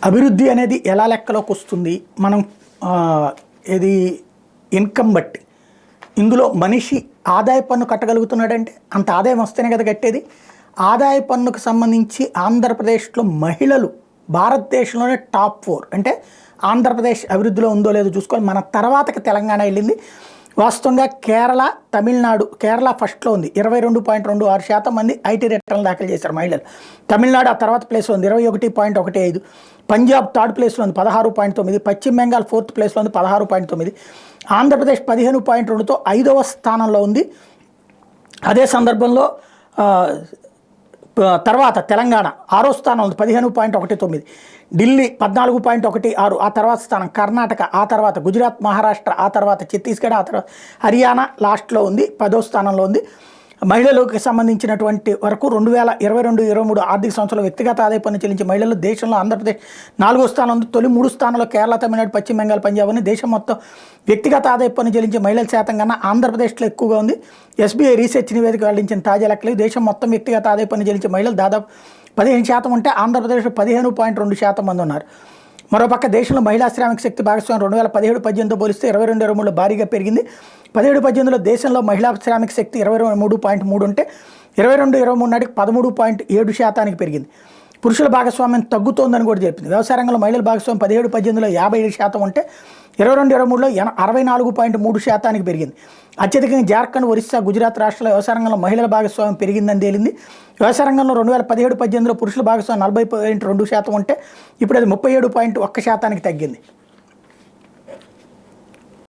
అభివృద్ధి అనేది ఎలా లెక్కలోకి వస్తుంది మనం ఇది ఇన్కమ్ బట్టి ఇందులో మనిషి ఆదాయ పన్ను కట్టగలుగుతున్నాడంటే అంత ఆదాయం వస్తేనే కదా కట్టేది. ఆదాయ పన్నుకు సంబంధించి ఆంధ్రప్రదేశ్లో మహిళలు భారతదేశంలోనే టాప్ 4 అంటే ఆంధ్రప్రదేశ్ అభివృద్ధిలో ఉందో లేదో చూసుకోవాలి. మన తర్వాతకి తెలంగాణ వెళ్ళింది. వాస్తవంగా కేరళ, తమిళనాడు, కేరళ ఫస్ట్లో ఉంది 22.26% మంది ఐటీ రిటర్న్లు దాఖలు చేశారు మహిళలు. తమిళనాడు ఆ తర్వాత ప్లేస్లో ఉంది 21.15%. పంజాబ్ థర్డ్ ప్లేస్లో ఉంది 16.9%. పశ్చిమ బెంగాల్ ఫోర్త్ ప్లేస్లో ఉంది 16.9%. ఆంధ్రప్రదేశ్ 15.2తో 5వ స్థానంలో ఉంది. అదే సందర్భంలో తర్వాత తెలంగాణ 6వ స్థానం ఉంది 15.19%. ఢిల్లీ 14.16%. ఆ తర్వాత స్థానం కర్ణాటక, ఆ తర్వాత గుజరాత్, మహారాష్ట్ర, ఆ తర్వాత ఛత్తీస్గఢ్, ఆ తర్వాత హర్యానా లాస్ట్లో ఉంది 10వ స్థానంలో ఉంది. మహిళలకు సంబంధించినటువంటి వరకు 2022-23 ఆర్థిక సంవత్సరంలో వ్యక్తిగత ఆదాయ పన్ను చెల్లించే మహిళలు దేశంలో ఆంధ్రప్రదేశ్ 4వ స్థానం ఉంది. తొలి 3 స్థానంలో కేరళ, తమిళనాడు, పశ్చిమ బెంగాల్, పంజాబ్ అని దేశం మొత్తం వ్యక్తిగత ఆదాయ పన్ను చెల్లించే మహిళల శాతం కన్నా ఆంధ్రప్రదేశ్లో ఎక్కువగా ఉంది. ఎస్బీఐ రీసెర్చ్ నివేదిక వెల్లడించిన తాజా లెక్కలు దేశం మొత్తం వ్యక్తిగత ఆదాయ పన్ను చెల్లించే మహిళలు దాదాపు 15% ఉంటే ఆంధ్రప్రదేశ్లో 15.2% మంది ఉన్నారు. మరోపక్క దేశంలో మహిళా శ్రామిక శక్తి భాగస్వామ్యం 2017-18తో పోలిస్తే 22-23లో భారీగా పెరిగింది. 17-18లో దేశంలో మహిళా శ్రామిక శక్తి 23.3 ఉంటే 22-23 నాటికి 13.7% పెరిగింది. పురుషుల భాగస్వామ్యం తగ్గుతోందని కూడా చెప్పింది. వ్యవసాయ రంగంలో మహిళల భాగస్వామ్యం 17-18లో 57% ఉంటే 22-23లో 64.3% పెరిగింది. అత్యధికంగా జార్ఖండ్, ఒరిస్సా, గుజరాత్ రాష్ట్రాల వ్యవసాయ రంగంలో మహిళల భాగస్వామ్యం పెరిగిందని తేలింది. వ్యవసాయ రంగంలో 2017-18లో పురుషుల భాగస్వామ్యం 40.2% ఉంటే ఇప్పుడు అది 37.1% తగ్గింది.